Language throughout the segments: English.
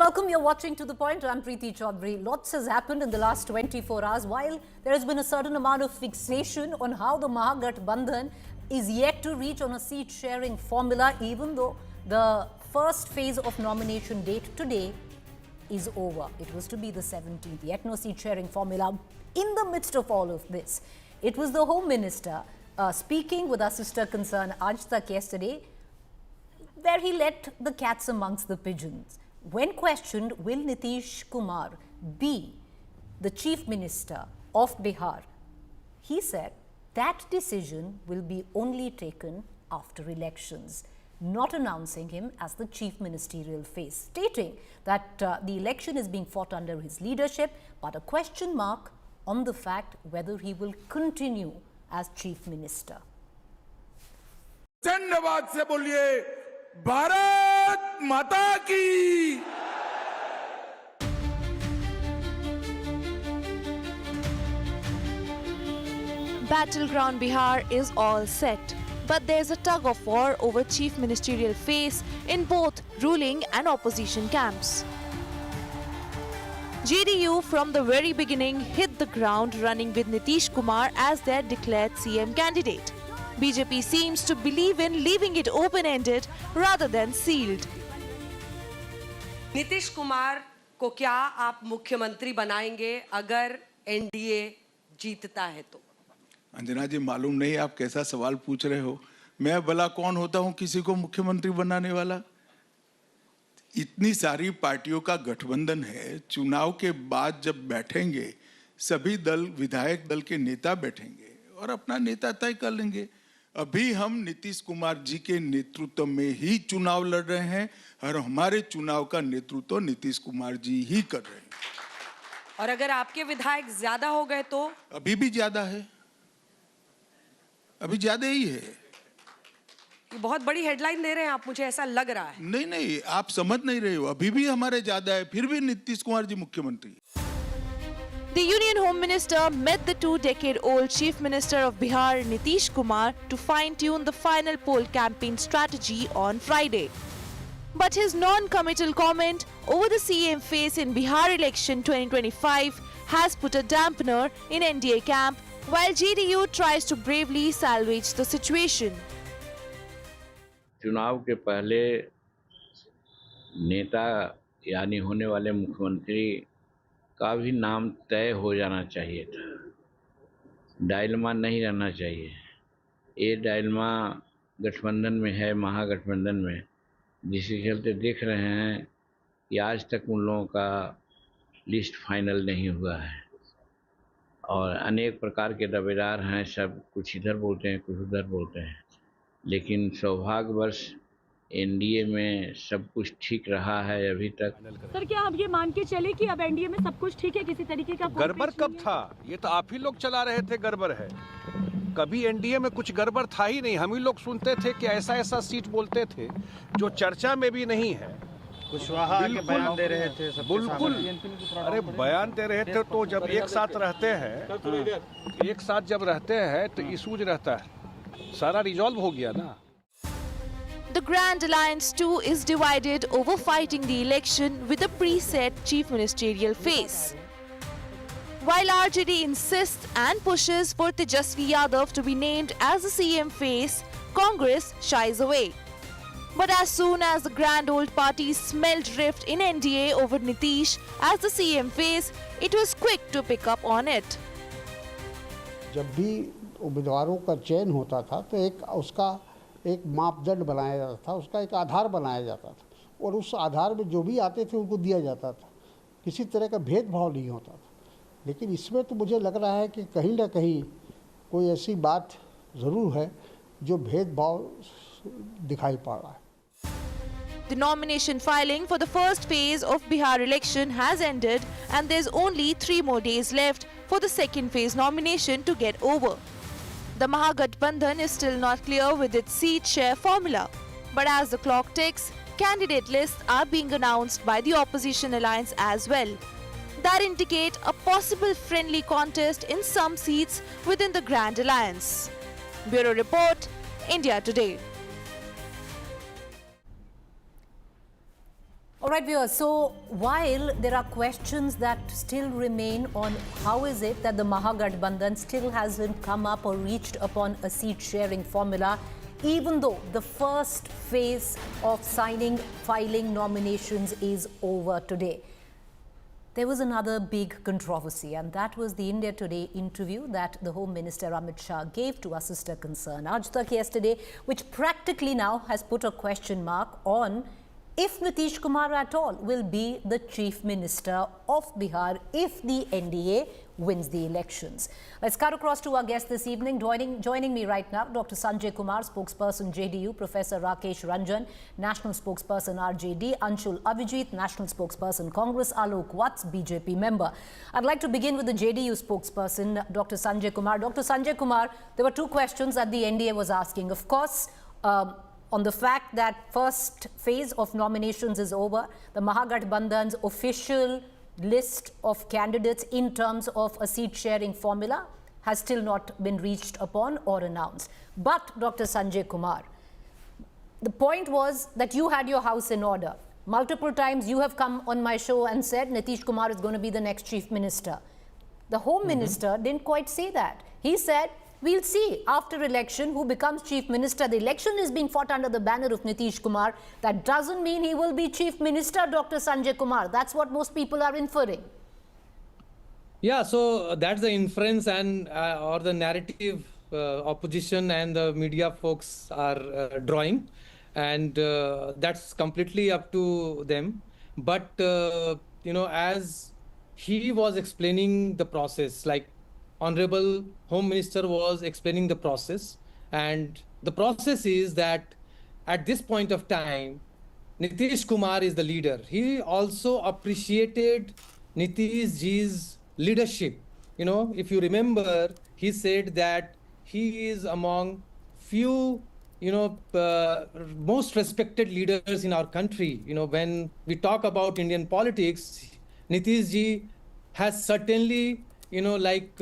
welcome. You're watching To The Point. I'm Preeti Choudhry. Lots has happened in the last 24 hours. While there has been a certain amount of fixation on how the Mahagathbandhan is yet to reach on a seat-sharing formula, even though the first phase of nomination date today is over. It was to be the 17th, yet no seat-sharing formula. In the midst of all of this, it was the Home Minister speaking with our sister concern Aaj Tak yesterday, where he let the cats amongst the pigeons. When questioned, will Nitish Kumar be the Chief Minister of Bihar, he said that decision will be only taken after elections, not announcing him as the Chief Ministerial face, stating that the election is being fought under his leadership, but a question mark on the fact whether he will continue as Chief Minister. धन्यवाद से बोलिए भारत माता की। Battleground Bihar is all set, but there's a tug of war over chief ministerial face in both ruling and opposition camps. JDU from the very beginning hit the ground running with Nitish Kumar as their declared CM candidate. BJP seems to believe in leaving it open-ended rather than sealed. Nitish Kumar को क्या आप मुख्यमंत्री बनाएंगे अगर NDA जीतता है तो? अंजना जी, मालूम नहीं आप कैसा सवाल पूछ रहे हो। मैं भला कौन होता हूं किसी को मुख्यमंत्री बनाने वाला? इतनी सारी पार्टियों का गठबंधन है, चुनाव के बाद जब बैठेंगे सभी दल, विधायक दल के नेता बैठेंगे और अपना नेता तय कर लेंगे। अभी हम नीतीश कुमार जी के नेतृत्व में ही चुनाव लड़ रहे हैं और हमारे चुनाव का नेतृत्व नीतीश कुमार जी ही कर रहे हैं। और अगर आपके विधायक ज्यादा हो गए तो? अभी भी ज्यादा है, अभी ज्यादा ही है। ये बहुत बड़ी हेडलाइन दे रहे हैं आप, मुझे ऐसा लग रहा है। नहीं, आप समझ नहीं रहे हो। अभी भी हमारे ज्यादा है, फिर भी नीतीश कुमार जी मुख्यमंत्री। The Union Home Minister met the two-decade-old Chief Minister of Bihar, Nitish Kumar, to fine-tune the final poll campaign strategy on Friday. But his non-committal comment over the CM face in Bihar election 2025 has put a dampener in NDA camp, while JDU tries to bravely salvage the situation. चुनाव के पहले नेता यानी होने वाले मुख्यमंत्री का भी नाम तय हो जाना चाहिए था। डायलमा नहीं रहना चाहिए। ये डायलमा गठबंधन में है, महागठबंधन में, जिसके चलते देख रहे हैं कि आज तक उन लोगों का लिस्ट फाइनल नहीं हुआ है और अनेक प्रकार के दावेदार हैं। सब कुछ इधर बोलते हैं, कुछ उधर बोलते हैं, लेकिन सौभाग्यवश एनडीए में सब कुछ ठीक रहा है अभी तक। सर, क्या हम ये मान के चले कि अब एनडीए में सब कुछ ठीक है, किसी तरीके का गड़बड़ कब था? ये तो आप ही लोग चला रहे थे गड़बड़ है। कभी एनडीए में कुछ गड़बड़ था ही नहीं। हम ही लोग सुनते थे कि ऐसा ऐसा सीट बोलते थे जो चर्चा में भी नहीं है। कुशवाहा के बयान दे रहे थे, बिल्कुल। अरे बयान दे रहे थे तो जब एक साथ रहते हैं, एक साथ जब रहते हैं तो इशूज रहता है, सारा रिजॉल्व हो गया ना। The Grand Alliance too is divided over fighting the election with a preset chief ministerial face. While RJD insists and pushes for Tejashwi Yadav to be named as the CM face, Congress shies away. But as soon as the grand old party smelled rift in NDA over Nitish as the CM face, it was quick to pick up on it. जब भी उम्मीदवारों का चयन होता था तो उसका एक मापदंड बनाया जाता था, उसका एक आधार बनाया जाता था और उस आधार में जो भी आते थे उनको दिया जाता था। किसी तरह का भेदभाव नहीं होता था। लेकिन इसमें तो मुझे लग रहा है कि कहीं ना कहीं कोई ऐसी बात ज़रूर है जो भेदभाव दिखाई पड़ रहा है। The nomination filing for the first phase of Bihar election has ended and there's only 3 more days left for the second phase nomination to get over. The Mahagathbandhan is still not clear with its seat share formula. But as the clock ticks, candidate lists are being announced by the opposition alliance as well. That indicate a possible friendly contest in some seats within the Grand Alliance. Bureau Report, India Today. All right, viewers. So while there are questions that still remain on how is it that the Mahagathbandhan still hasn't come up or reached upon a seat-sharing formula, even though the first phase of filing nominations is over today. There was another big controversy, and that was the India Today interview that the Home Minister Amit Shah gave to our sister concern Aaj Tak yesterday, which practically now has put a question mark on if Nitish Kumar at all will be the Chief Minister of Bihar if the NDA wins the elections. Let's cut across to our guest this evening. Joining me right now, Dr. Sanjay Kumar, spokesperson JDU, Professor Rakesh Ranjan, national spokesperson RJD, Anshul Avijit, national spokesperson Congress, Alok Watts, BJP member. I'd like to begin with the JDU spokesperson, Dr. Sanjay Kumar. Dr. Sanjay Kumar, there were two questions that the NDA was asking. Of course, on the fact that first phase of nominations is over, the Mahagathbandhan's official list of candidates in terms of a seat-sharing formula has still not been reached upon or announced. But, Dr. Sanjay Kumar, the point was that you had your house in order. Multiple times you have come on my show and said Nitish Kumar is going to be the next Chief Minister. The Home Minister didn't quite say that. He said, we'll see after election who becomes Chief Minister. The election is being fought under the banner of Nitish Kumar. That doesn't mean he will be Chief Minister, Dr. Sanjay Kumar. That's what most people are inferring. Yeah, so that's the inference and or the narrative opposition and the media folks are drawing, and that's completely up to them. But you know, as he was explaining the process, like Honorable Home Minister was explaining the process, and the process is that at this point of time, Nitish Kumar is the leader. He also appreciated Nitish Ji's leadership. You know, if you remember, he said that he is among few, you know, most respected leaders in our country. You know, when we talk about Indian politics, Nitish Ji has certainly, you know, like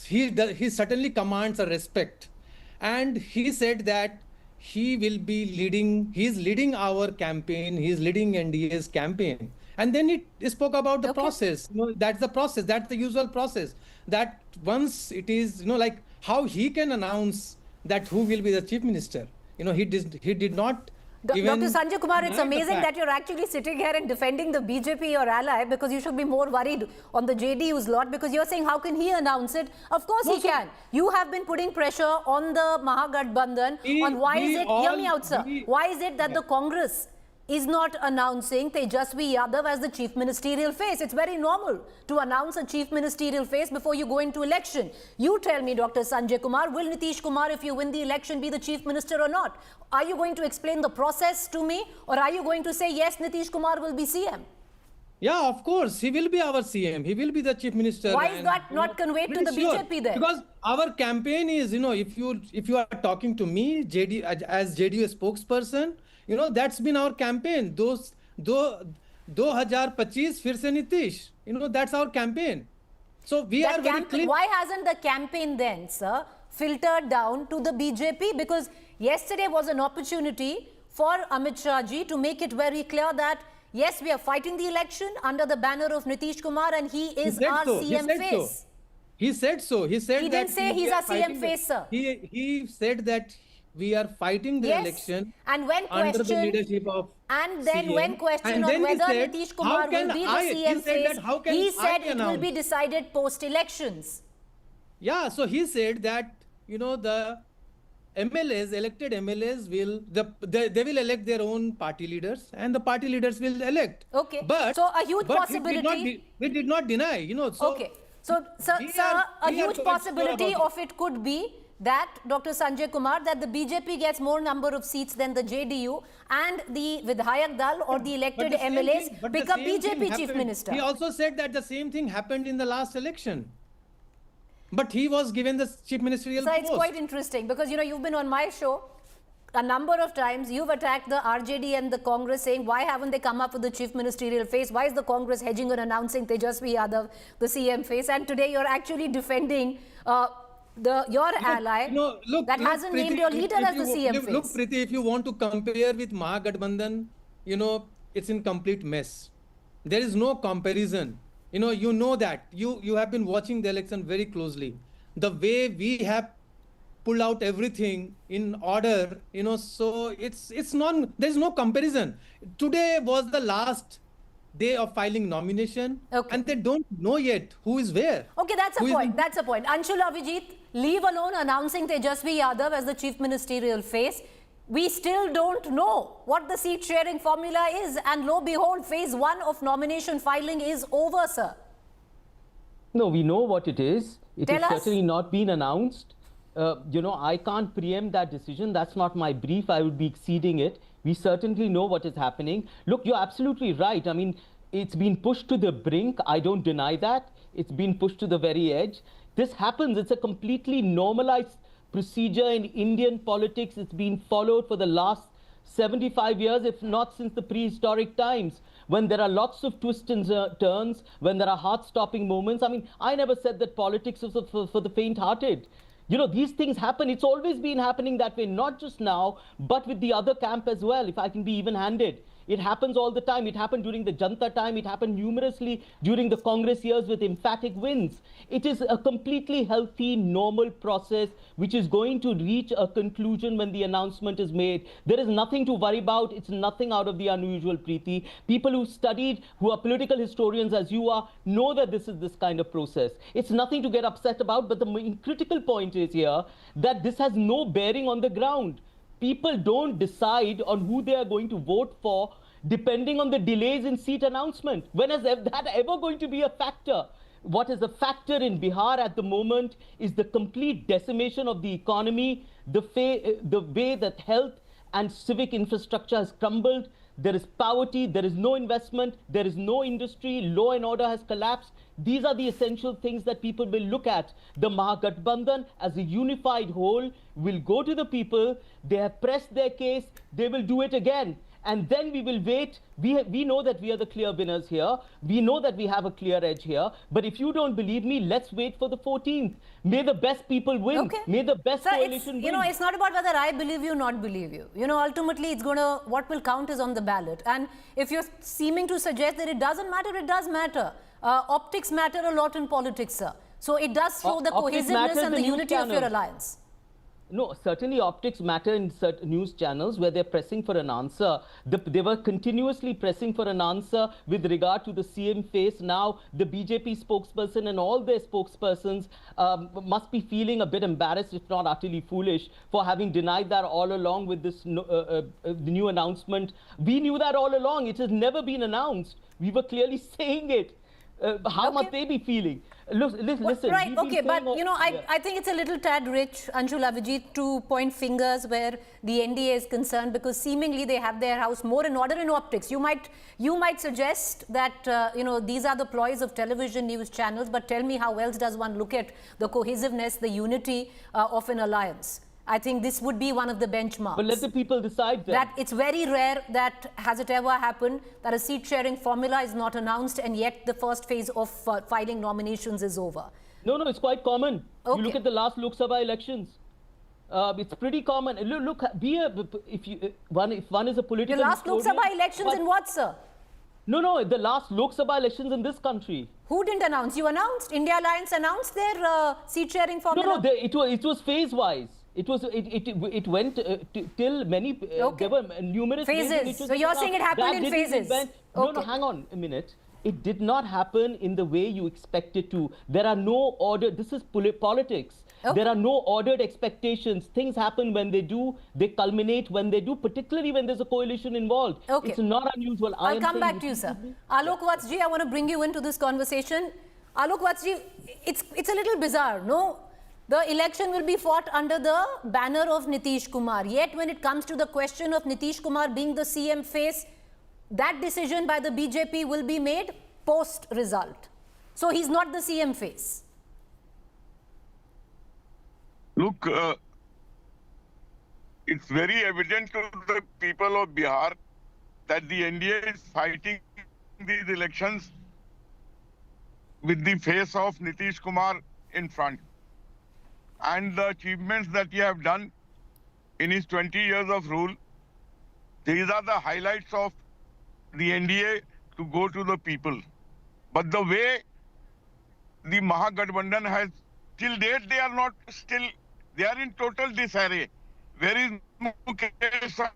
he certainly commands a respect, and he said that he will be leading. He's leading our campaign. He's leading NDA's campaign, and then he spoke about the process. You know, that's the process. That's the usual process. That once it is, you know, like how he can announce that who will be the Chief Minister. You know, he did not. Dr. Sanjay Kumar, it's amazing that you're actually sitting here and defending the BJP, your ally, because you should be more worried on the JDU's lot, because you're saying how can he announce it? Of course he can. You have been putting pressure on the Mahagathbandhan on why is it, hear me out sir, why is it that the Congress is not announcing Tejashwi Yadav as the Chief Ministerial face? It's very normal to announce a Chief Ministerial face before you go into election. You tell me, Dr. Sanjay Kumar, will Nitish Kumar, if you win the election, be the Chief Minister or not? Are you going to explain the process to me, or are you going to say, yes, Nitish Kumar will be CM? Yeah, of course, he will be our CM. He will be the Chief Minister. Why is that not conveyed to the BJP then? Because our campaign is, you know, if you are talking to me, as JDU spokesperson, you know, that's been our campaign. 2025 फिर से Nitish. You know, that's our campaign. So we are very clear. Why hasn't the campaign then, sir, filtered down to the BJP? Because yesterday was an opportunity for Amit Shah ji to make it very clear that yes, we are fighting the election under the banner of Nitish Kumar, and he is our CM face. He said so. He said he didn't say he's our CM face, sir. He said that we are fighting the election and when under the leadership of and then CM. When questioned on whether Nitish Kumar will be the CM face, he said it will be decided post-elections. Yeah, so he said that, you know, the MLAs, elected MLAs will, they will elect their own party leaders, and the party leaders will elect. Okay, but, so a huge possibility. We did not deny, you know. So okay, so sir, a huge possibility of it could be that, Dr. Sanjay Kumar, that the BJP gets more number of seats than the JDU, and the Vidhayak Dal or the elected MLAs become BJP Chief Minister. He also said that the same thing happened in the last election. But he was given the Chief Ministerial post. So it's quite interesting because, you know, you've been on my show a number of times. You've attacked the RJD and the Congress saying, why haven't they come up with the Chief Ministerial face? Why is the Congress hedging on announcing Tejashwi Yadav, the CM face? And today you're actually defending your ally that hasn't named your leader as the CM face. Look, Preeti, if you want to compare with Mahagathbandhan, you know, it's in complete mess. There is no comparison. You know that. You have been watching the election very closely. The way we have pulled out everything in order, so there's no comparison. Today was the last day of filing nomination, and they don't know yet who is where. Okay, that's a point. That's a point. Anshul Avijit, leave alone announcing Tejashwi Yadav as the chief ministerial face. We still don't know what the seat sharing formula is, and lo behold, phase 1 of nomination filing is over, sir. No, we know what it is. It Tell has us. certainly not been announced. I can't preempt that decision. That's not my brief. I would be exceeding it. We certainly know what is happening. Look, you're absolutely right. I mean, it's been pushed to the brink. I don't deny that. It's been pushed to the very edge. This happens. It's a completely normalized procedure in Indian politics. It's been followed for the last 75 years, if not since the prehistoric times, when there are lots of twists and turns, when there are heart-stopping moments. I mean, I never said that politics was for the faint-hearted. These things happen. It's always been happening that way, not just now, but with the other camp as well, if I can be even-handed. It happens all the time. It happened during the Janta time. It happened numerously during the Congress years with emphatic wins. It is a completely healthy, normal process which is going to reach a conclusion when the announcement is made. There is nothing to worry about. It's nothing out of the unusual, Preeti. People who studied, who are political historians as you are, know that this is this kind of process. It's nothing to get upset about, but the critical point is here that this has no bearing on the ground. People don't decide on who they are going to vote for depending on the delays in seat announcement. When is that ever going to be a factor? What is a factor in Bihar at the moment is the complete decimation of the economy, the way that health and civic infrastructure has crumbled. There is poverty, there is no investment, there is no industry, law and order has collapsed. These are the essential things that people will look at. The Mahagathbandhan as a unified whole will go to the people. They have pressed their case. They will do it again. And then we will wait. We know that we are the clear winners here. We know that we have a clear edge here. But if you don't believe me, let's wait for the 14th. May the best people win. Okay. May the best Sir, coalition win. it's not about whether I believe you or not believe you. Ultimately, what will count is on the ballot. And if you're seeming to suggest that it doesn't matter, it does matter. Optics matter a lot in politics, sir. So it does show the cohesiveness and the unity of your alliance. No, certainly optics matter in certain news channels where they're pressing for an answer. They were continuously pressing for an answer with regard to the CM face. Now, the BJP spokesperson and all their spokespersons must be feeling a bit embarrassed, if not utterly foolish, for having denied that all along with this the new announcement. We knew that all along. It has never been announced. We were clearly saying it. How must they be feeling? Listen. Right, okay, but I think it's a little tad rich, Anshul Avijit, to point fingers where the NDA is concerned, because seemingly they have their house more in order in optics. You might suggest that these are the ploys of television news channels, but tell me, how else does one look at the cohesiveness, the unity of an alliance? I think this would be one of the benchmarks. But let the people decide then. That it's very rare that, has it ever happened, that a seat-sharing formula is not announced and yet the first phase of filing nominations is over. No, it's quite common. Okay. You look at the last Lok Sabha elections. It's pretty common. Look, if one is a political... The last Lok Sabha elections in what, sir? No, the last Lok Sabha elections in this country. Who didn't announce? You announced? India Alliance announced their seat-sharing formula? No, it was phase-wise. It went till many, there were numerous phases. So you're saying it happened in phases? No, hang on a minute. It did not happen in the way you expect it to. There are no order. This is politics. Okay. There are no ordered expectations. Things happen when they do. They culminate when they do, particularly when there's a coalition involved. Okay. It's not unusual. I'll come back to you, sir. Alok Vatsji, I want to bring you into this conversation. Alok Vatsji, it's a little bizarre, no? The election will be fought under the banner of Nitish Kumar. Yet when it comes to the question of Nitish Kumar being the CM face, that decision by the BJP will be made post-result. So he's not the CM face. Look, it's very evident to the people of Bihar that the NDA is fighting these elections with the face of Nitish Kumar in front. And the achievements that he have done in his 20 years of rule, these are the highlights of the NDA to go to the people. But the way the Mahagathbandhan has, till date, they are not still, they are in total disarray. Where is Mukesh?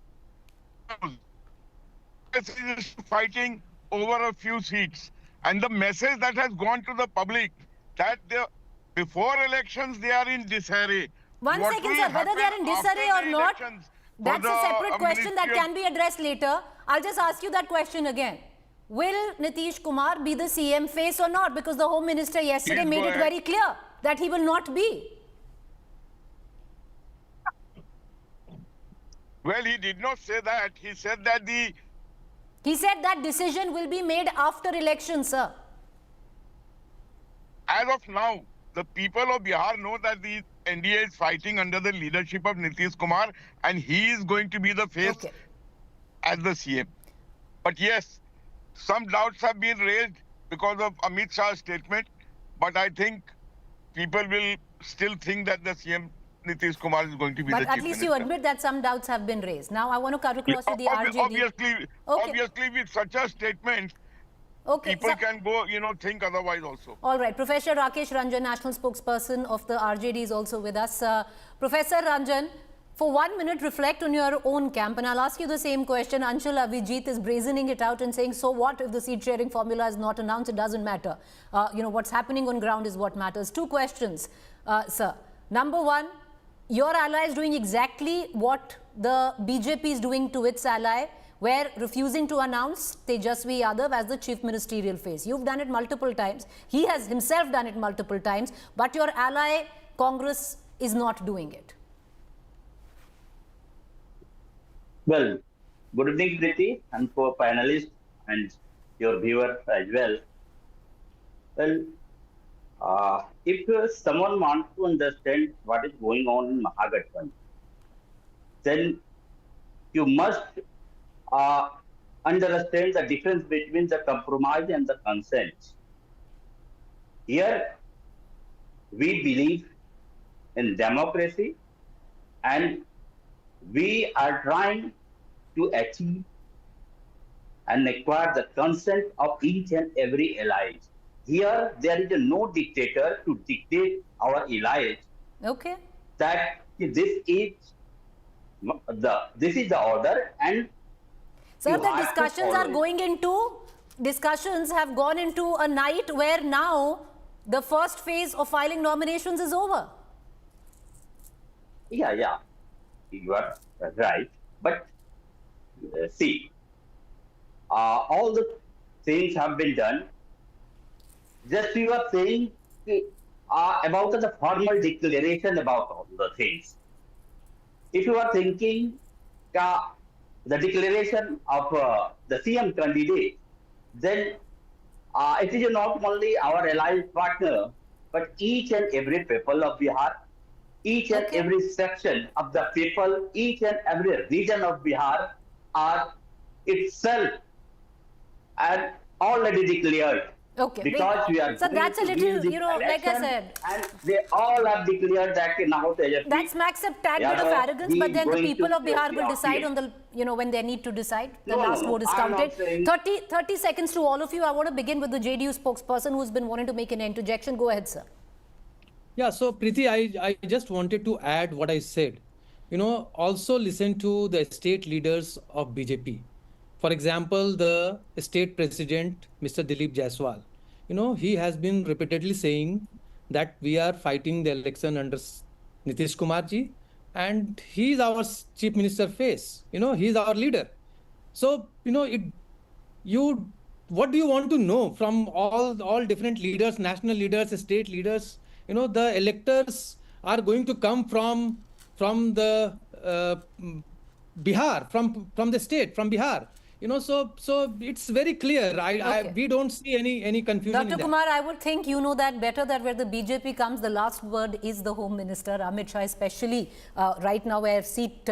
Is fighting over a few seats. And the message that has gone to the public that before elections they are in disarray. One second, sir. Whether they are in disarray or not, that's a separate question that can be addressed later. I'll just ask you that question again. Will Nitish Kumar be the CM face or not? Because the Home Minister yesterday made it very clear that he will not be. Well, he did not say that. He said that He said that decision will be made after election, sir. As of now, the people of Bihar know that the NDA is fighting under the leadership of Nitish Kumar and he is going to be the face as the CM. But yes, some doubts have been raised because of Amit Shah's statement. But I think people will still think that the CM Nitish Kumar is going to be the chief minister. But at least you admit that some doubts have been raised. Now I want to cut across to the RJD. Obviously, with such a statement, people can go, think otherwise also. All right. Professor Rakesh Ranjan, national spokesperson of the RJD, is also with us. Professor Ranjan, for 1 minute, reflect on your own camp. And I'll ask you the same question. Anshul Avijit is brazening it out and saying, so what if the seat sharing formula is not announced? It doesn't matter. What's happening on ground is what matters. Two questions, sir. Number one, your ally is doing exactly what the BJP is doing to its ally, where refusing to announce Tejashwi Yadav as the chief ministerial face. You've done it multiple times. He has himself done it multiple times. But your ally, Congress, is not doing it. Well, good evening, Preeti, and for panelists and your viewers as well. Well, if someone wants to understand what is going on in Mahagathbandhan, then you must understand the difference between the compromise and the consent. Here, we believe in democracy and we are trying to achieve and acquire the consent of each and every ally. Here, there is no dictator to dictate our allies. Okay. That this is the order, and sir, the discussions have gone into a night where now the first phase of filing nominations is over. Yeah, you are right. But see, all the things have been done. Just you are saying about the formal declaration about all the things. If you are thinking the declaration of the CM candidate, then it is not only our alliance partner, but each and every people of Bihar, each and every section of the people, each and every region of Bihar are itself and already declared. Okay. Because we are so that's a little, like I said. And they all have declared that now Tejashwi. That smacks a tad bit of arrogance, but then the people of Bihar will decide on the, when they need to decide. The last vote is counted. 30 seconds to all of you. I want to begin with the JDU spokesperson who's been wanting to make an interjection. Go ahead, sir. Yeah, so Preeti, I just wanted to add what I said. Also listen to the state leaders of BJP. For example, the state president, Mr. Dilip Jaiswal, he has been repeatedly saying that we are fighting the election under Nitish Kumar ji, and he is our chief minister face. He is our leader. So, what do you want to know from all different leaders, national leaders, state leaders? The electors are going to come from the Bihar, from the state, from Bihar. So it's very clear. We don't see any confusion. Dr. Kumar, I would think you know that better, that where the BJP comes, the last word is the Home Minister, Amit Shah, especially right now where seat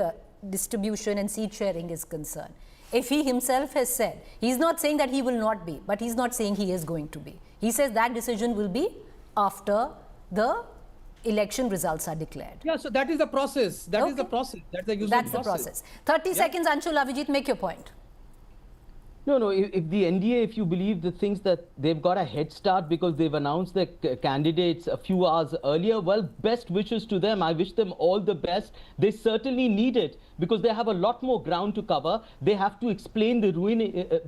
distribution and seat sharing is concerned. If he himself has said, he's not saying that he will not be, but he's not saying he is going to be. He says that decision will be after the election results are declared. Yeah, so that is the process. That is the process. That's the usual process. That's the process. 30 seconds, Anshul Avijit, make your point. No. If the NDA, if you believe the things that they've got a head start because they've announced their candidates a few hours earlier, well, best wishes to them. I wish them all the best. They certainly need it because they have a lot more ground to cover. They have to explain the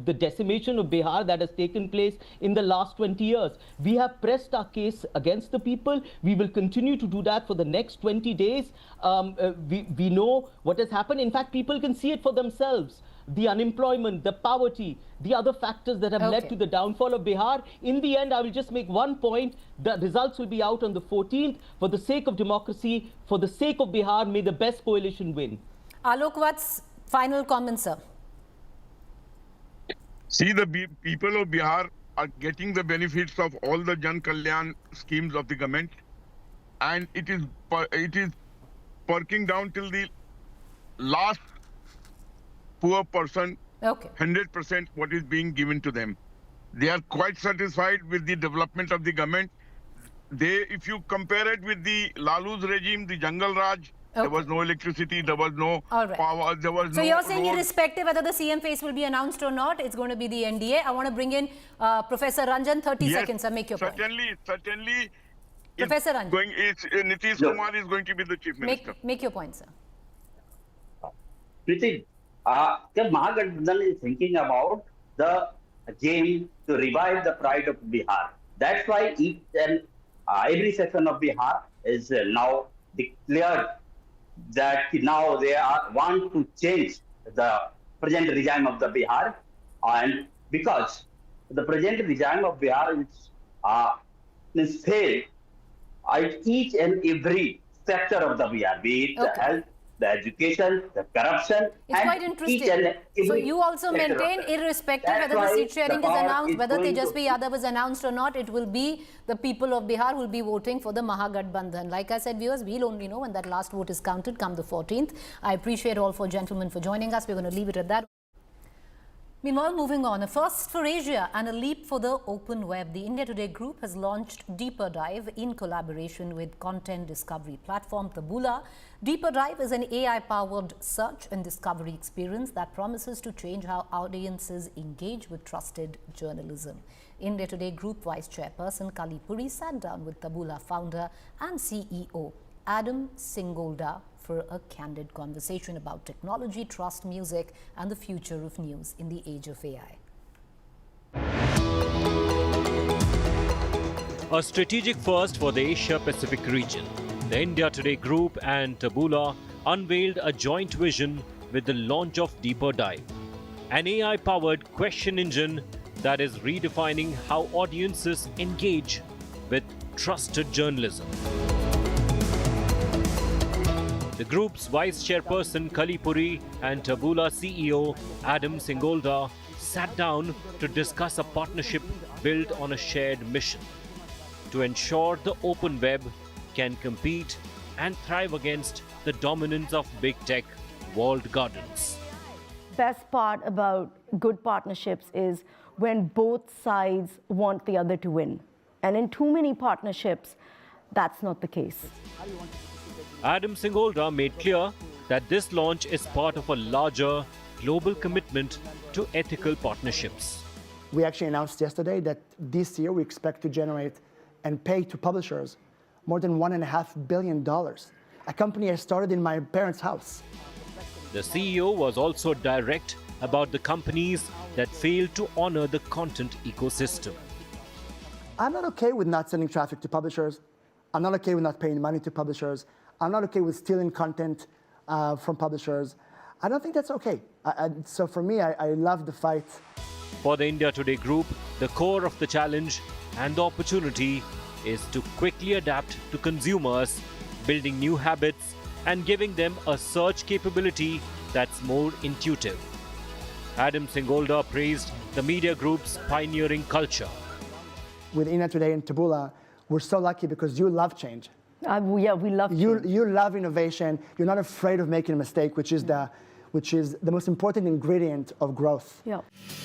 the decimation of Bihar that has taken place in the last 20 years. We have pressed our case against the people. We will continue to do that for the next 20 days. We know what has happened. In fact, people can see it for themselves. The unemployment, the poverty, the other factors that have led to the downfall of Bihar. In the end, I will just make one point. The results will be out on the 14th. For the sake of democracy, for the sake of Bihar, may the best coalition win. Alok, what's final comments, sir? See, the people of Bihar are getting the benefits of all the Jan Kalyan schemes of the government, and it is perking down till the last poor person, 100% what is being given to them. They are quite satisfied with the development of the government. If you compare it with the Lalu's regime, the Jungle Raj, there was no electricity, there was no power, there was so you're saying irrespective whether the CM face will be announced or not, it's going to be the NDA. I want to bring in Professor Ranjan, 30 seconds, sir, make your point. Certainly, Professor Ranjan. Nitish Kumar is going to be the chief minister. Make your point, sir. Preeti, the Mahagathbandhan is thinking about the game to revive the pride of Bihar. That's why each and every section of Bihar is now declared that now they want to change the present regime of the Bihar, and because the present regime of Bihar is failed at each and every sector of the Bihar, be it the health, the education, the corruption. It's quite interesting. So you also maintain, irrespective whether the seat sharing is announced, whether Tejashwi Yadav is announced or not, it will be the people of Bihar who will be voting for the Mahagathbandhan. Like I said, viewers, we'll only know when that last vote is counted come the 14th. I appreciate all four gentlemen for joining us. We're going to leave it at that. Meanwhile, moving on, a first for Asia and a leap for the open web. The India Today group has launched Deeper Dive in collaboration with content discovery platform Taboola. Deeper Dive is an AI-powered search and discovery experience that promises to change how audiences engage with trusted journalism. India Today group Vice Chairperson Kalli Purie sat down with Taboola founder and CEO Adam Singolda for a candid conversation about technology, trust, music, and the future of news in the age of AI. A strategic first for the Asia-Pacific region. The India Today group and Taboola unveiled a joint vision with the launch of Deeper Dive, an AI-powered question engine that is redefining how audiences engage with trusted journalism. The group's Vice Chairperson Kalli Purie and Taboola CEO Adam Singolda sat down to discuss a partnership built on a shared mission to ensure the open web can compete and thrive against the dominance of big tech walled gardens. Best part about good partnerships is when both sides want the other to win. And in too many partnerships, that's not the case. Adam Singolda made clear that this launch is part of a larger global commitment to ethical partnerships. We actually announced yesterday that this year we expect to generate and pay to publishers more than $1.5 billion, a company I started in my parents' house. The CEO was also direct about the companies that fail to honor the content ecosystem. I'm not okay with not sending traffic to publishers. I'm not okay with not paying money to publishers. I'm not okay with stealing content from publishers. I don't think that's okay. So for me, I love the fight. For the India Today group, the core of the challenge and the opportunity is to quickly adapt to consumers, building new habits and giving them a search capability that's more intuitive. Adam Singolda praised the media group's pioneering culture. With India Today and Taboola, we're so lucky because you love change. Yeah, we love change. You love innovation. You're not afraid of making a mistake, which is the most important ingredient of growth. Yeah.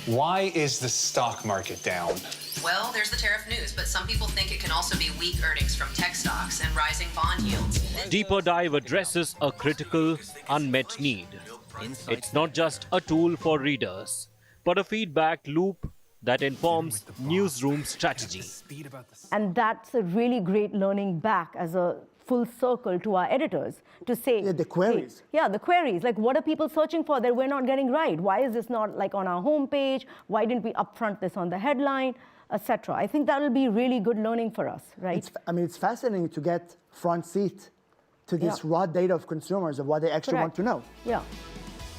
Why is the stock market down? Well, there's the tariff news, but some people think it can also be weak earnings from tech stocks and rising bond yields. Deeper Dive addresses a critical, unmet need. It's not just a tool for readers. but a feedback loop that informs newsroom strategy. And that's a really great learning back as a full circle to our editors to say... Yeah, the queries. Hey, yeah, the queries. Like, what are people searching for that we're not getting right? Why is this not, like, on our homepage? Why didn't we upfront this on the headline, etc.? I think that will be really good learning for us, right? It's fascinating to get front seat to this raw data of consumers of what they actually want to know. Yeah.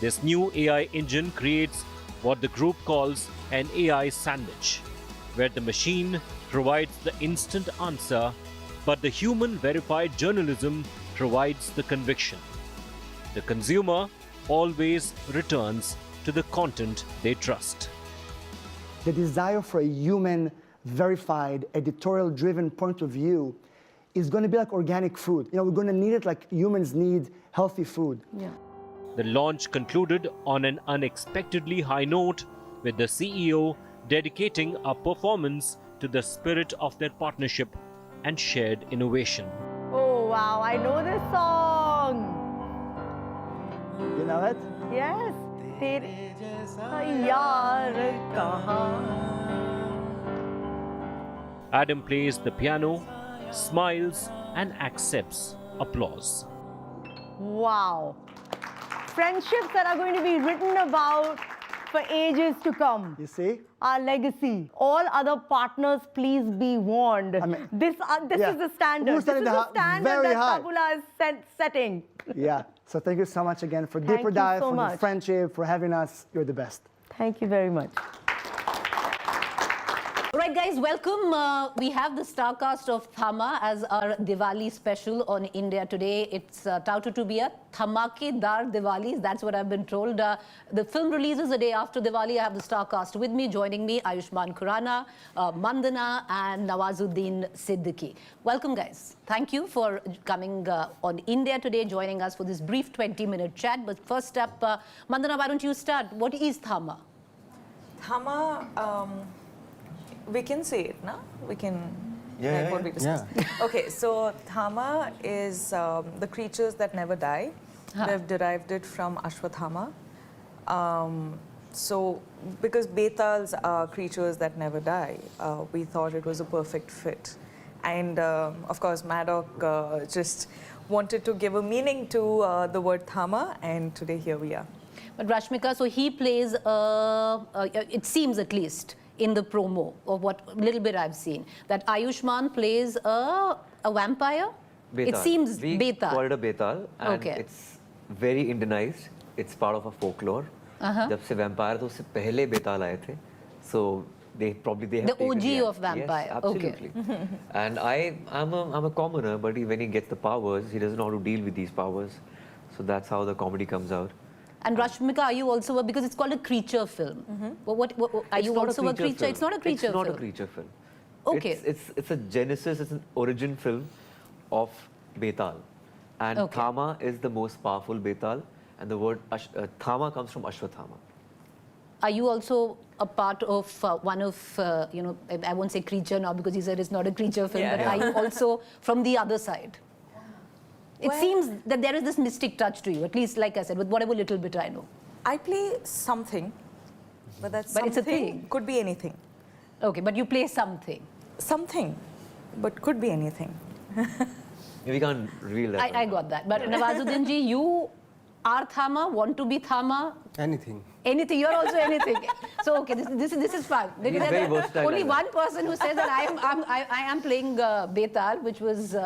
This new AI engine creates what the group calls an AI sandwich, where the machine provides the instant answer, but the human verified journalism provides the conviction. The consumer always returns to the content they trust. The desire for a human verified, editorial driven point of view is going to be like organic food. You know, we're going to need it like humans need healthy food. Yeah. The launch concluded on an unexpectedly high note, with the CEO dedicating a performance to the spirit of their partnership and shared innovation. Oh, wow, I know this song. You know it? Yes. Tere yaar kahan. Adam plays the piano, smiles, and accepts applause. Wow. Friendships that are going to be written about for ages to come. You see? Our legacy. All other partners, please be warned. This is the standard. Who's This is the standard very that high. Taboola is setting. Yeah. So thank you so much again for Thank deeper you dive, so for the much. friendship, for having us. You're the best. Thank you very much. All right, guys, welcome. We have the star cast of Thamma as our Diwali special on India Today. It's touted to be a dhamakedar Diwali. That's what I've been told. The film releases a day after Diwali. I have the star cast with me. Joining me, Ayushmann Khurrana, Mandana, and Nawazuddin Siddiqui. Welcome, guys. Thank you for coming on India Today, joining us for this brief 20-minute chat. But first up, Mandana, why don't you start? What is Thamma? Thamma, we can say it, no? We can... what we discussed. Okay, so Thamma is the creatures that never die. We've derived it from Ashwatthama. So, because Betals are creatures that never die, we thought it was a perfect fit. And of course, Maddock just wanted to give a meaning to the word Thamma, and today here we are. But Rashmika, so he plays, it seems at least, in the promo, or what little bit I've seen, that Ayushmann plays a vampire? Betal. It seems we Betal. call it a Betal, and it's very Indianized. It's part of our folklore. जब से vampire तो उससे पहले Betal आए थे, so they have the OG of vampire. Yes, absolutely. Okay. And I'm a commoner, but when he gets the powers, he doesn't know how to deal with these powers. So that's how the comedy comes out. And Rashmika, are you also because it's called a creature film? What are you also a creature? Film. It's not a creature film. It's not a creature film. Okay. It's a genesis. It's an origin film of Betal, and Thamma is the most powerful Betal, and the word Thamma comes from Ashwatthama. Are you also a part of one of I won't say creature now because you said it's not a creature film, but are you also from the other side? It seems that there is this mystic touch to you, at least, like I said, with whatever little bit I know. I play something, but that's something it's a thing. Could be anything. Okay, but you play something. Something, but could be anything. We can't reveal that. I got that. But Nawazuddin ji, you are Thamma, want to be Thamma? Anything. Anything, you're also anything. So okay, this is fun. Only one person who says that I am playing Betal, which was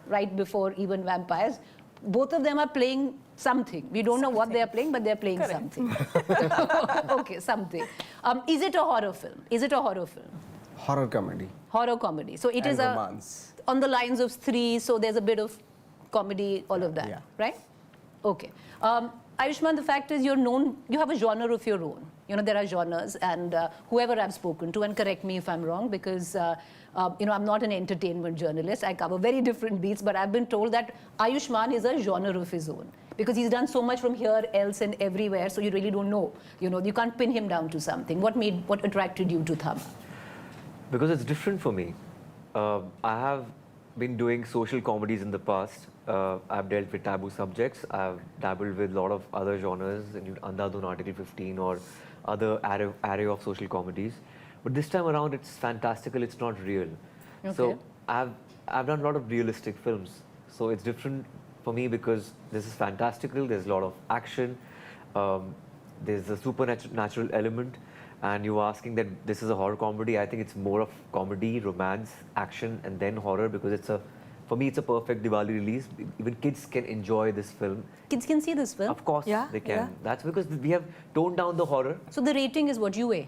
right before even vampires. Both of them are playing something. We don't know what they are playing, but they are playing something. Okay, something. Is it a horror film? Is it a horror film? Horror comedy. Horror comedy. So it is romance. On the lines of Three. So there's a bit of comedy, all of that, right? Okay. Ayushmann, the fact is you have a genre of your own. There are genres, and whoever I've spoken to, and correct me if I'm wrong, because I'm not an entertainment journalist. I cover very different beats, but I've been told that Ayushmann is a genre of his own because he's done so much from here, else, and everywhere. So you really don't know. You can't pin him down to something. What attracted you to Thamma? Because it's different for me. I have been doing social comedies in the past. I've dealt with taboo subjects. I've dabbled with a lot of other genres, Andhadhun, Article 15, or other array of social comedies. But this time around, it's fantastical. It's not real. Okay. So I've done a lot of realistic films. So it's different for me because this is fantastical. There's a lot of action. There's a supernatural element. And you were asking that this is a horror comedy. I think it's more of comedy, romance, action, and then horror because for me, it's a perfect Diwali release. Even kids can enjoy this film. Kids can see this film? Of course, they can. Yeah. That's because we have toned down the horror. So the rating is what, UA?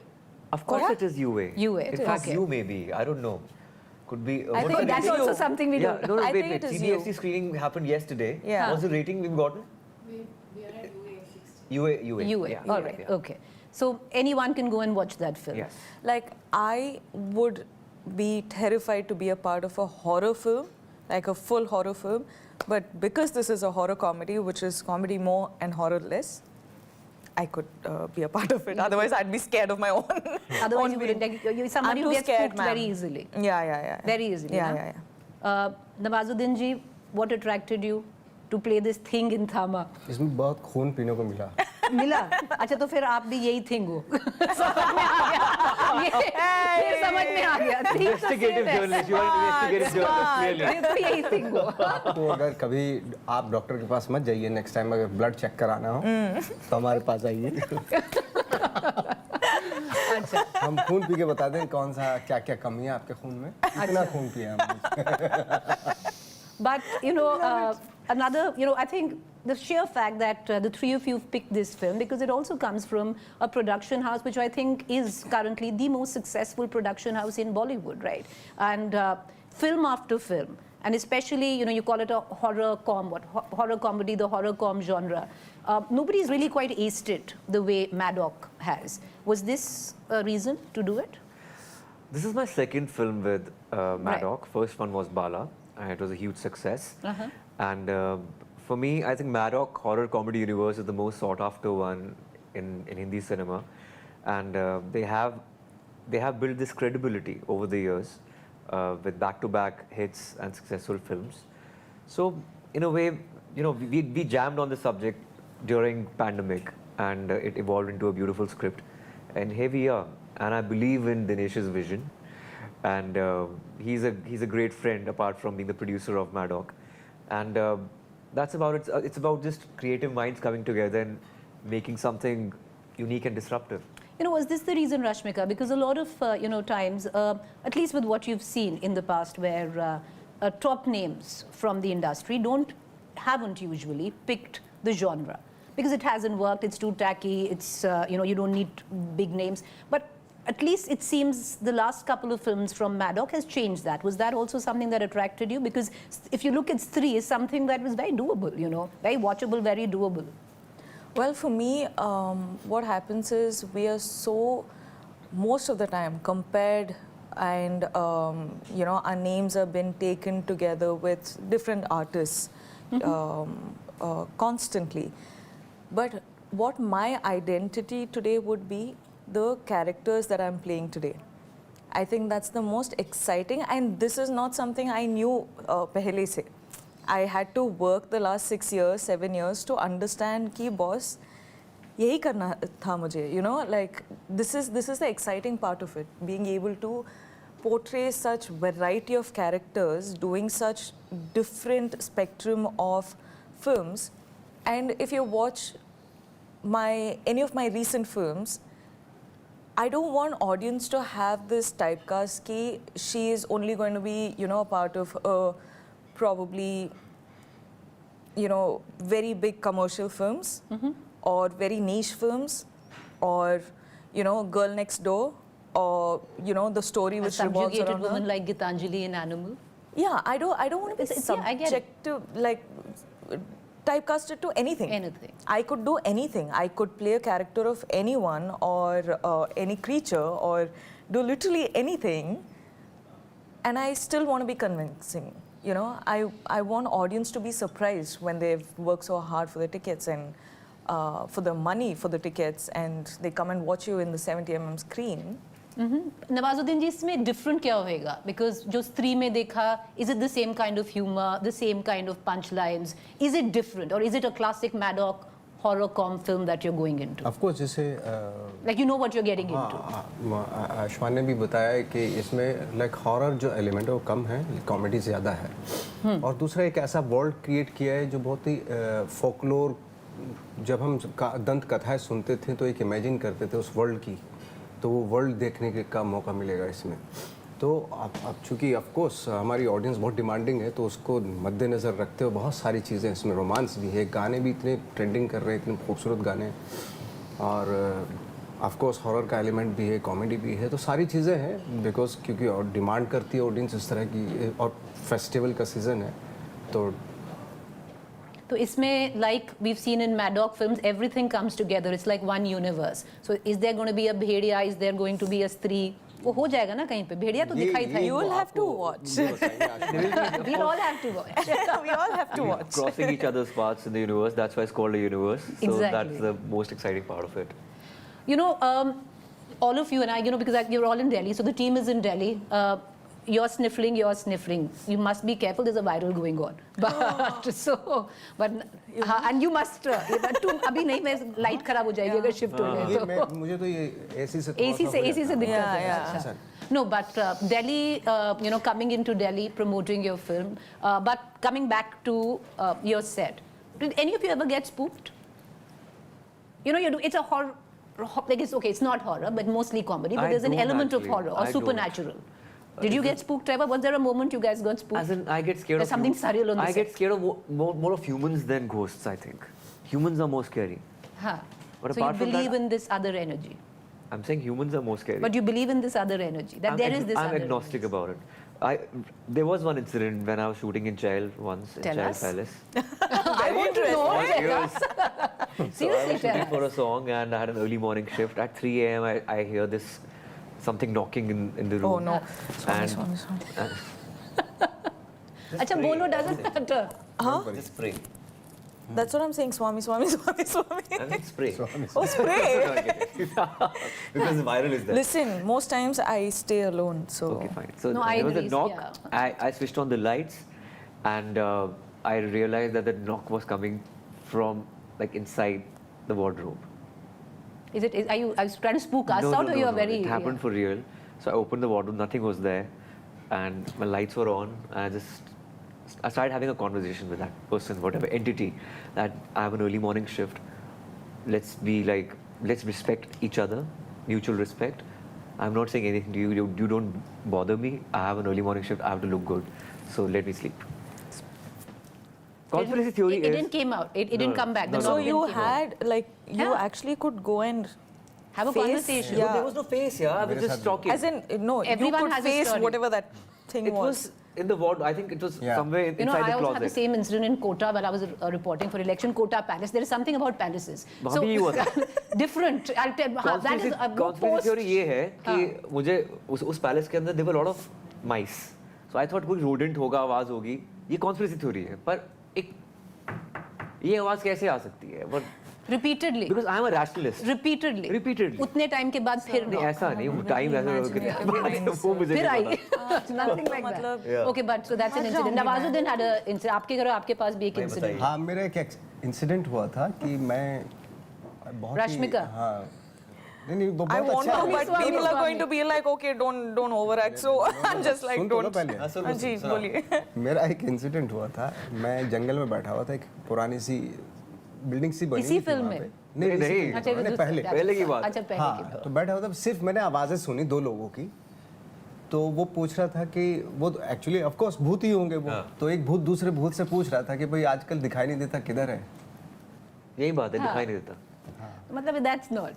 Of course it is UA. UA. In fact, you maybe. I don't know. Could be. I think that's also something we do. Yeah, no, I wait. think it is CBFC you. screening happened yesterday. Yeah. What's the rating we've gotten? We are at UA 60. UA. UA. All right. Okay. So anyone can go and watch that film. Yes. Like, I would be terrified to be a part of a horror film, like a full horror film. But because this is a horror comedy, which is comedy more and horror less, I could be a part of it. Otherwise, I'd be scared of my own. Otherwise, you wouldn't. You're somebody who gets spooked very easily. Yeah. Very easily. Yeah. Nawazuddin ji, what attracted you to play this thing in Thamma? इसमें बहुत खून पीने को मिला. मिला? अच्छा तो फिर आप भी यही थिंग हो. समझ में आ गया. ये समझ में आ गया. Investigative journalist. You are an investigative journalist, clearly. ये तो यही थिंग हो. तो अगर कभी आप डॉक्टर के पास मत जाइए नेक्स्ट टाइम अगर ब्लड चेक कराना हो तो हमारे पास आइए. अच्छा. हम खून पी के बता दें कौन सा क्या कमी है आपके खून में. कितना खून पिया हमने. But I think the sheer fact that the three of you have picked this film, because it also comes from a production house which I think is currently the most successful production house in Bollywood, right? And film after film, and especially, you call it a horror comedy, the horror com genre. Nobody's really quite aced it the way Maddock has. Was this a reason to do it? This is my second film with Maddock. Right. First one was Bala, and it was a huge success. And for me, I think Maddock horror comedy universe is the most sought after one in Hindi cinema, and they have built this credibility over the years with back-to-back hits and successful films. So in a way, we jammed on the subject during pandemic, and it evolved into a beautiful script. And here we are, and I believe in Dinesh's vision, and he's a great friend apart from being the producer of Maddock. And that's about it. It's about just creative minds coming together and making something unique and disruptive. Was this the reason, Rashmika? Because a lot of, times, at least with what you've seen in the past, where top names from the industry haven't usually picked the genre. Because it hasn't worked, it's too tacky, it's, you don't need big names. But at least it seems the last couple of films from Maddock has changed that. Was that also something that attracted you? Because if you look at Stree, it's something that was very doable, very watchable, very doable. Well, for me, what happens is we are so, most of the time, compared and, our names have been taken together with different artists constantly. But what my identity today would be, the characters that I'm playing today. I think that's the most exciting, and this is not something I knew pehle se. I had to work the last 6 years, 7 years to understand ki boss, yahi karna tha mujhe, like this is the exciting part of it, being able to portray such variety of characters, doing such different spectrum of films. And if you watch any of my recent films, I don't want audience to have this typecast ki she is only going to be, a part of probably, very big commercial films or very niche films or, Girl Next Door or, the story which revolves around woman her. like Gitanjali in Animal. Yeah, I don't want to be subject to, typecasted to anything. I could do anything. I could play a character of anyone or any creature or do literally anything, and I still want to be convincing. I want audience to be surprised when they've worked so hard for the tickets and for the money for the tickets, and they come and watch you in the 70mm screen. Nawazuddin ji, इसमें different क्या होएगा? Because जो Stree में देखा, is it the same kind of humor, the same kind of punchlines? Is it different, or is it a classic Maddock horror com film that you're going into? Of course, जैसे like you know what you're getting into. Ayushman ने भी बताया कि इसमें like horror जो element है वो कम है, कॉमेडी ज़्यादा है। और दूसरा एक ऐसा वर्ल्ड क्रिएट किया है जो बहुत ही फोकलोर, जब हम दंत कथाएं सुनते थे तो एक इमेजिन करते थे उस वर्ल्ड की, तो वो वर्ल्ड देखने का मौका मिलेगा इसमें। तो अब चूँकि ऑफकोर्स हमारी ऑडियंस बहुत डिमांडिंग है, तो उसको मद्देनज़र रखते हुए बहुत सारी चीज़ें इसमें, रोमांस भी है, गाने भी इतने ट्रेंडिंग कर रहे हैं, इतने खूबसूरत गाने, और ऑफकोर्स हॉरर का एलिमेंट भी है, कॉमेडी भी है, तो सारी चीज़ें हैं बिकॉज क्योंकि और डिमांड करती है ऑडियंस इस तरह की, और फेस्टिवल का सीज़न है तो इसमें like we've seen in Maddock Films, everything comes together. It's like one universe. So is there going to be a bhediya? Is there going to be a stree? वो हो जाएगा ना कहीं पे, भेड़िया तो दिखाई था। You will have to watch. We'll all have to watch. We all have to watch. Crossing each other's paths in the universe. That's why it's called a universe. So Exactly. that's the most exciting part of it. You know, all of you and I, you know, because you're all in Delhi, so the team is in Delhi. You're sniffling. You must be careful. There's a viral going on. But and you must. तुम अभी नहीं, मैं light खराब हो जाएगी अगर shift हो गए तो। मुझे तो ये AC से दिक्कत है। No, but Delhi, you know, coming into Delhi, promoting your film, but coming back to your set. Did any of you ever get spooked? You know, it's a horror. Like it's not horror, but mostly comedy. But there's an element of horror or supernatural. Did you get spooked ever? Was there a moment you guys got spooked? As in, I get scared There's of something surreal on the set. I get scared of more of humans than ghosts, I think. Humans are more scary. Huh. But So you apart from believe that, in this other energy? I'm saying humans are more scary. But you believe in this other energy? That there is this I'm other agnostic about it. There was one incident when I was shooting in Chail once, in Tell Chail us. Palace. I want to know. So I was shooting for a song and I had an early morning shift. At 3 a.m. I hear this something knocking in the room. Oh no. Swami. Acha, bolo doesn't matter. Just pray. That's what I'm saying. Swami. I mean spray. Oh, spray. Because the viral is there. Listen, most times I stay alone, so. Okay, fine. So No, I there was a agree, knock. yeah. I switched on the lights, and I realized that the knock was coming from like inside the wardrobe. Are you trying to spook us out, or you are very? It happened for real. So I opened the wardrobe, nothing was there, and my lights were on. And I started having a conversation with that person, whatever entity, that I have an early morning shift. Let's respect each other, mutual respect. I'm not saying anything to you. You don't bother me. I have an early morning shift. I have to look good, so let me sleep. Conspiracy theory It didn't came out. It didn't come back. The So knock you didn't came out. had you actually could go and have a face, conversation. Yeah. There was no face, yeah. I was just talking. As in, no, Everyone you could has a face story. whatever that thing It was. was in the ward. I think it was somewhere inside You know, I the also closet. had the same incident in Kota while I was reporting for election. Kota Palace. There is something about palaces. वहाँ भी हुआ था. Different. I'll tell. That is a Conspiracy theory ये है कि मुझे उस palace के अंदर there were a lot of mice. So I thought कोई rodent होगा, आवाज होगी. ये conspiracy theory है. पर ये आवाज कैसे आ सकती है? But repeatedly. Because I am a rationalist. Repeatedly. उतने टाइम के बाद फिर नहीं ऐसा नहीं, टाइम ऐसा वो मुझे फिर आई. Nothing like that. Okay, but so that's an incident. Nawazuddin had a incident. आपके घर आपके पास भी एक incident. हाँ, मेरा एक इंसिडेंट हुआ था कि मैं बहुत Rashmika. हाँ नहीं वो I बहुत want अच्छा to, but people are going to be like, okay, don't overact. So I'm just like, don't. जी बोलिए. मेरा एक इंसिडेंट हुआ था. मैं जंगल में बैठा हुआ था, एक पुरानी सी बिल्डिंग सी बनी इसी फिल्म में? नहीं पहले की बात. अच्छा पहले की बात. तो बैठा हुआ था, सिर्फ मैंने आवाजें सुनी 2 लोगों की. तो वो पूछ रहा था कि वो एक्चुअली ऑफ कोर्स भूत ही होंगे वो. तो एक भूत दूसरे भूत से पूछ रहा था कि भाई आजकल दिखाई नहीं देता, किधर है? यही बात है, दिखाई नहीं देता. मतलब that's not.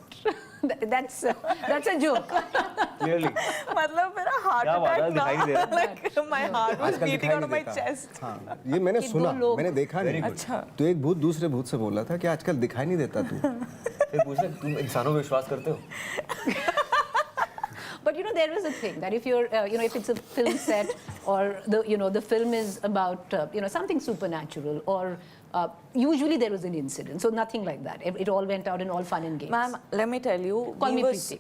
That's a joke. Clearly. मतलब मेरा heart attack ना. Like my heart was beating out of my chest. हाँ, ये मैंने सुना, मैंने देखा नहीं. अच्छा. तो एक भूत दूसरे भूत से बोला था कि आजकल दिखाई नहीं देता तू. फिर पूछा तुम इंसानों में विश्वास करते हो? But you know, there is a thing that if you're, you know, if it's a film set or the film is about, something supernatural or usually there was an incident. So nothing like that. It all went out in all fun and games. Ma'am, let me tell you. Call me Preeti.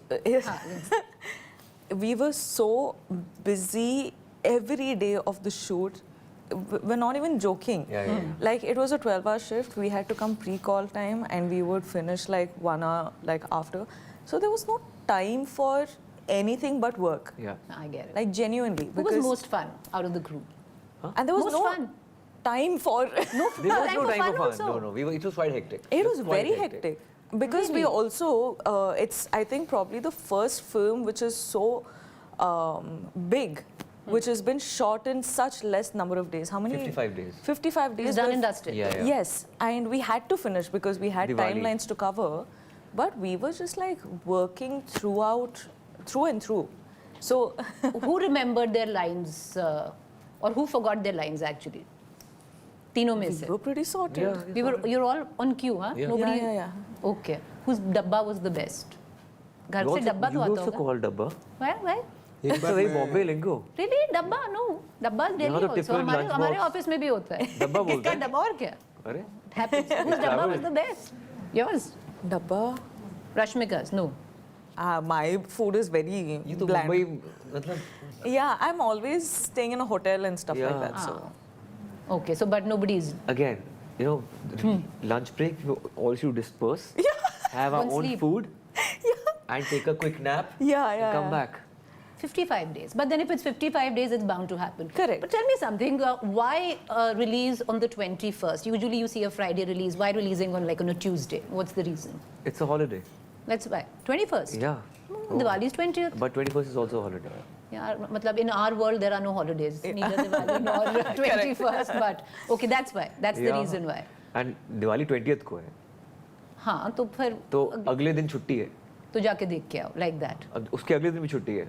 We were so busy every day of the shoot we're not even joking. Like it was a 12-hour shift. We had to come pre-call time, and we would finish like 1 hour like after. So there was no time for anything but work. Yeah, I get it. Like genuinely. Who was most fun out of the group? And there was most no fun. time for. There was no time for fun. No. It was quite hectic. It was very hectic. Because we also, it's I think probably the first film which is so big, which has been shot in such less number of days. How many? 55 days. 55 days. It's done and dusted. Yeah. Yes, and we had to finish because we had Diwali. timelines to cover, but we were just like working through and through. So who remembered their lines or who forgot their lines actually? Tino mein se. We were pretty sorted. You're all on cue, huh? Yeah. Nobody. Yeah. Okay. Whose dabba was the best? घर You से डब्बा तो also आता होगा. call dabba. Why? It's a very Bombay lingo. Really? डब्बा? No. डब्बा Delhi यहाँ तो also. tiffin, हमारे lunch हमारे box. ऑफिस में भी होता है. डब्बा बोलते इसका हैं. डब्बा और क्या? अरे? Happens. Whose dabba was the best? Yours? Dabba. Rashmika's? No. My food is very ये तो bland. मुंबई मतलब. Yeah, I'm always staying in a hotel and stuff like that. So. Okay, so but nobody's. Again, lunch break, we also disperse, have our Go and own sleep. food, and take a quick nap, Yeah. and come back. 55 days. But then if it's 55 days, it's bound to happen. Correct. But tell me something. Why release on the 21st? Usually you see a Friday release. Why releasing on a Tuesday? What's the reason? It's a holiday. That's why. 21st? Yeah. Diwali is 20th. But 21st is also a holiday. Yeah, matlab in our world there are no holidays. Neither Diwali nor 21st. But okay, that's why. That's the reason why. And Diwali 20th को है. हाँ, तो फिर. तो अगले दिन छुट्टी है. तो जाके देख के आओ, like that. उसके अगले दिन भी छुट्टी है.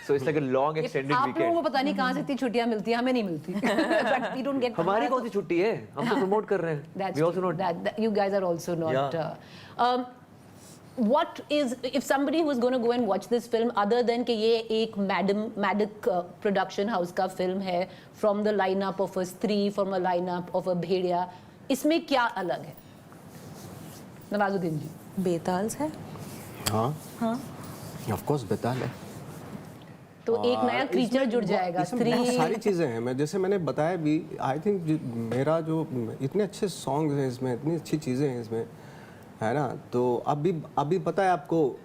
So it's like a long extended आप weekend. लोगों को पता नहीं कहाँ से इतनी छुट्टियाँ मिलती हैं, हमें नहीं मिलती. But we don't get. हमारी कौन सी छुट्टी है? हम तो promote कर रहे हैं. That's We also true. not. That you guys are also not. What is, if somebody who's going to go and watch this film, other than कि ये एक Maddock production house का film है, from the lineup of a Stree, from a lineup of a भेड़िया, इसमें क्या अलग है? नवाजुद्दीन जी. बेताल है. हाँ. Of course बेताल है. तो एक नया क्रीचर जुड़ जाएगा. इसमें बहुत सारी चीज़ें हैं. मैं जैसे मैंने बताया भी, आई थिंक मेरा जो इतने अच्छे सॉन्ग्स हैं इसमें, इतनी अच्छी चीज़ें हैं इसमें, है ना. तो अभी पता है आपको,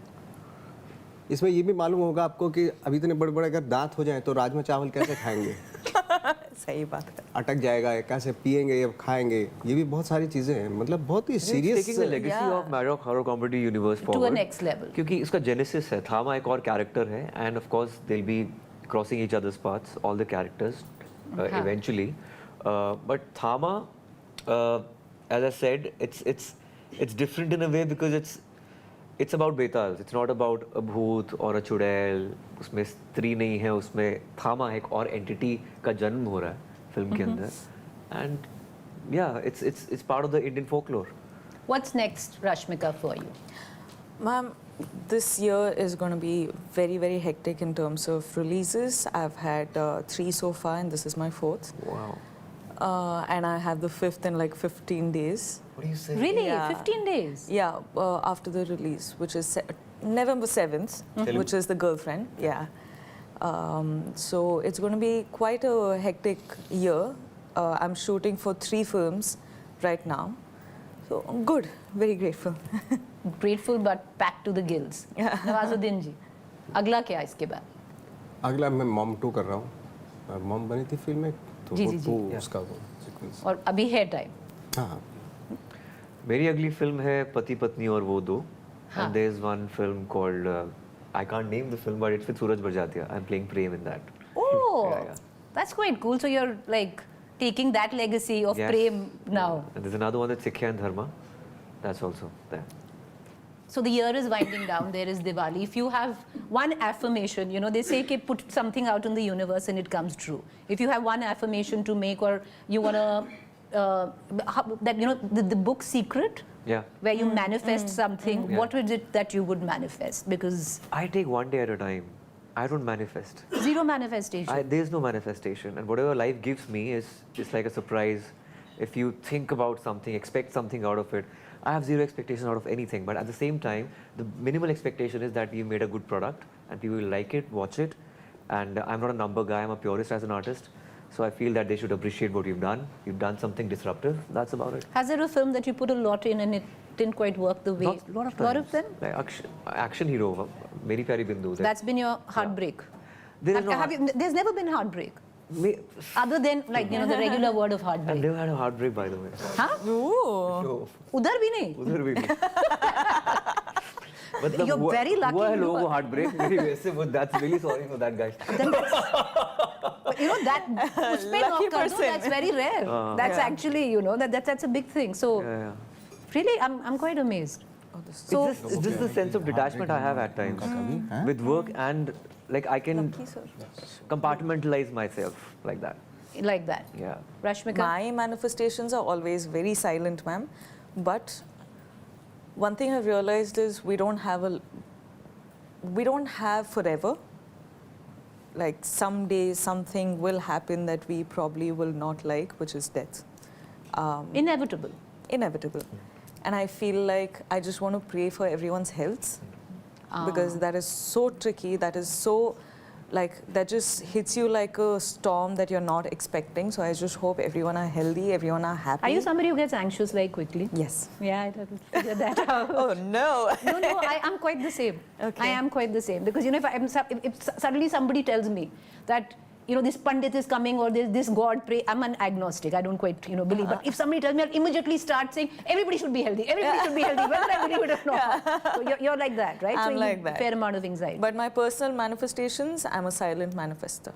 इसमें ये भी मालूम होगा आपको कि अभी इतने बड़े बड़े अगर दांत हो जाएं तो राजमा चावल कैसे खाएंगे. सही बात है. अटक जाएगा, कैसे पिएंगे या खाएंगे, ये भी बहुत सारी चीज़ें हैं. मतलब बहुत ही serious. Taking the legacy of Maddock horror comedy universe forward to a next level. क्योंकि इसका genesis है. Thamma एक और character है, and of course they'll be crossing each other's paths, all the characters, eventually. But Thamma, as I said, it's different in a way because it's about Betals. It's not about a bhoot or a chudel. उसमें स्त्री नहीं है, उसमें थामा एक और entity का जन्म हो रहा है फिल्म के अंदर. And yeah, it's part of the Indian folklore. What's next, Rashmika, for you? Ma'am, this year is going to be very, very hectic in terms of releases. I've had 3 so far, and this is my 4th. Wow. And I have the 5th in like 15 days. What do you say? Really? Yeah. 15 days? Yeah, after the release, which is November 7th, which is The Girlfriend. Yeah. So it's going to be quite a hectic year. I'm shooting for 3 films right now. So good, very grateful. Grateful but packed to the gills. Nawazuddin जी, अगला क्या है इसके बाद? अगला मैं mom 2 कर रहा हूँ. मॉम बनी थी फिल्म में, तो वो उसका वो सीक्वेंस. और अभी है टाइम. हाँ. मेरी अगली फिल्म है पति पत्नी और वो दो. And there's one film called I can't name the film, but it's with Suraj Barjatia. I'm playing Prem in that. Oh, Yeah. that's quite cool. So you're like taking that legacy of Yes. Prem now. And there's another one that's Sikya and Dharma. That's also there. So the year is winding down. There is Diwali. If you have one affirmation, they say कि put something out in the universe and it comes true. If you have one affirmation to make, or you wanna that the book Secret, where you manifest something, what is it that you would manifest? Because I take one day at a time. I don't manifest. Zero manifestation. There's no manifestation, and whatever life gives me is just like a surprise. If you think about something, expect something out of it. I have zero expectation out of anything, but at the same time, the minimal expectation is that we made a good product and people will like it, watch it. And I'm not a number guy, I'm a purist as an artist. So I feel that they should appreciate what you've done. You've done something disruptive. That's about it. Has there a film that you put a lot in and it didn't quite work the way? Lot of times. Lot of them? Like action hero, Meri Pyari Bindu. That's been your heartbreak. There is no there's never been heartbreak. Other than like the regular word of heartbreak. I've never had a heartbreak, by the way. Huh? No. Udhar bhi nahi? Udhar bhi nahi. You're very lucky. हुआ है लोगों को heartbreak मेरी वजह से. That's really sorry for that, guys. That उसपे knock कर दो, that's very rare. That's actually that's a big thing. So really, I'm quite amazed. So it's just the sense of detachment I have at times with work, and like I can compartmentalize myself like that. Like that. Yeah. Rashmika? My manifestations are always very silent, ma'am. But one thing I've realized is we don't have forever. Like someday something will happen that we probably will not like, which is death. Inevitable. Inevitable. And I feel like I just want to pray for everyone's health because that is so tricky. That is so, that just hits you like a storm that you're not expecting. So I just hope everyone are healthy, everyone are happy. Are you somebody who gets anxious like quickly? Yes. Yeah, I didn't figure that out. Oh no. No, I am quite the same. Okay. I am quite the same because if suddenly somebody tells me that this Pandit is coming or this God pray, I'm an agnostic. I don't quite believe. But if somebody tells me, I'll immediately start saying everybody should be healthy. Everybody should be healthy, whether I believe it or not. So you're like that, right? I'm so like that. Fair amount of anxiety. But my personal manifestations, I'm a silent manifester.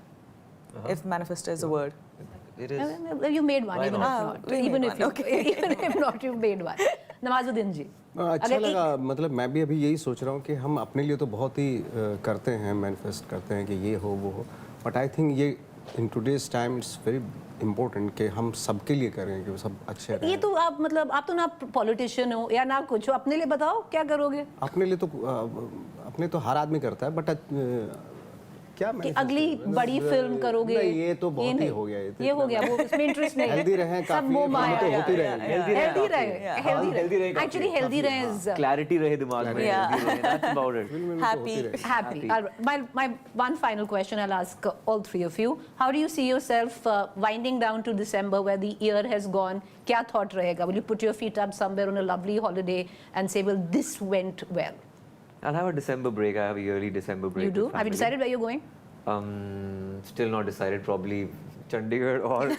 If manifester is a word. It is. You made one, even if not. Even if not, you made one. Nawazuddin ji. अच्छा लगा. मतलब मैं भी अभी यही सोच रहा हूँ कि हम अपने लिए तो बहुत ही करते हैं, मैनिफेस्ट करते हैं कि ये हो वो हो. बट आई थिंक ये in today's time it's very important कि हम सबके लिए करें कि वो सब अच्छे रहें. ये तो आप तो ना पॉलिटिशियन हो या ना कुछ हो, अपने लिए बताओ क्या करोगे? अपने लिए तो हर आदमी करता है, बट क्या कि अगली बड़ी फिल्म करोगे? नहीं, ये तो बहुत ही हो गया. ये हो गया, वो इसमें इंटरेस्ट नहीं है. हेल्दी रहें, काफी तो होती रहें. हेल्दी रहे. Actually healthy रहे. Clarity रहे दिमाग में. That's about it. Happy. My one final question I'll ask all three of you. How do you see yourself winding down to December where the year has gone? क्या thought रहेगा? Will you put your feet up somewhere on a lovely holiday and say, well, this went well? I'll have a December break. I have a yearly December break. You do? Have you decided where you're going? Still not decided. Probably Chandigarh or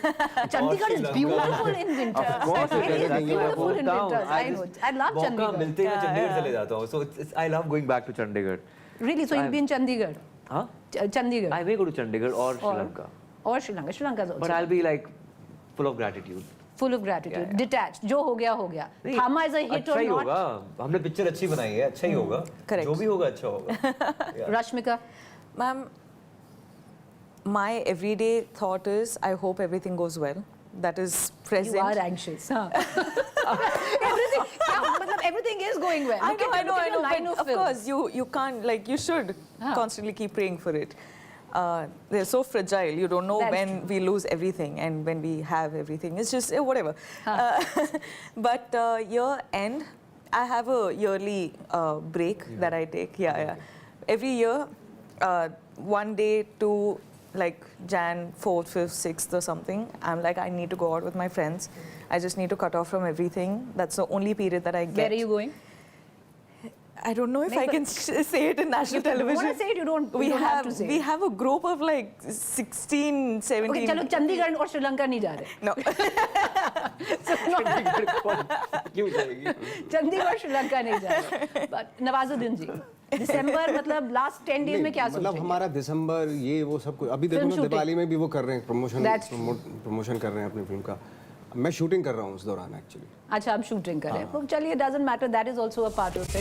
Chandigarh is beautiful in winter. Of course it is. Beautiful in winter. I know. I love Chandigarh. मिलते हैं चंडीगढ़ चले जाता हूँ. So I love going back to Chandigarh. Really? So you'll be in Chandigarh? Huh? Chandigarh. I may go to Chandigarh or Sri Lanka. Or Sri Lanka. Sri Lanka is also. But I'll be like full of gratitude. Full of gratitude, detached. जो हो गया हो गया. Thamma is a hit or not? अच्छा ही होगा. हमने picture अच्छी बनाई है. अच्छा ही होगा. Correct. जो भी होगा अच्छा होगा. Rashmika, ma'am, my everyday thought is I hope everything goes well. That is present. You are anxious. Everything is going well. I know. But of course, you can't, you should constantly keep praying for it. They're so fragile. You don't know when we lose everything and when we have everything. It's just whatever. But year end, I have a yearly break that I take. Yeah. Every year, one day to Jan 4th, 5th, 6th or something, I'm I need to go out with my friends. I just need to cut off from everything. That's the only period that I get. Where are you going? I don't know if I can say it in national television. You want to say it, you don't have to say it. We have a group of 16, 17. Okay, चलो Chandigarh और Sri Lanka नहीं जा रहे. No. क्यों जाएगी? Chandigarh Sri Lanka नहीं जा रहे. But Nawazuddin ji, December मतलब last 10 days में क्या सोचेंगे? मतलब हमारा दिसंबर ये वो सब कुछ अभी देखो ना दिवाली में भी वो कर रहे हैं प्रमोशन कर रहे हैं अपनी फिल्म का. मैं शूटिंग कर रहा हूँ उस दौरान एक्चुअली. अच्छा आप शूटिंग कर रहे हैं. चलिए doesn't matter, that is also a part of it.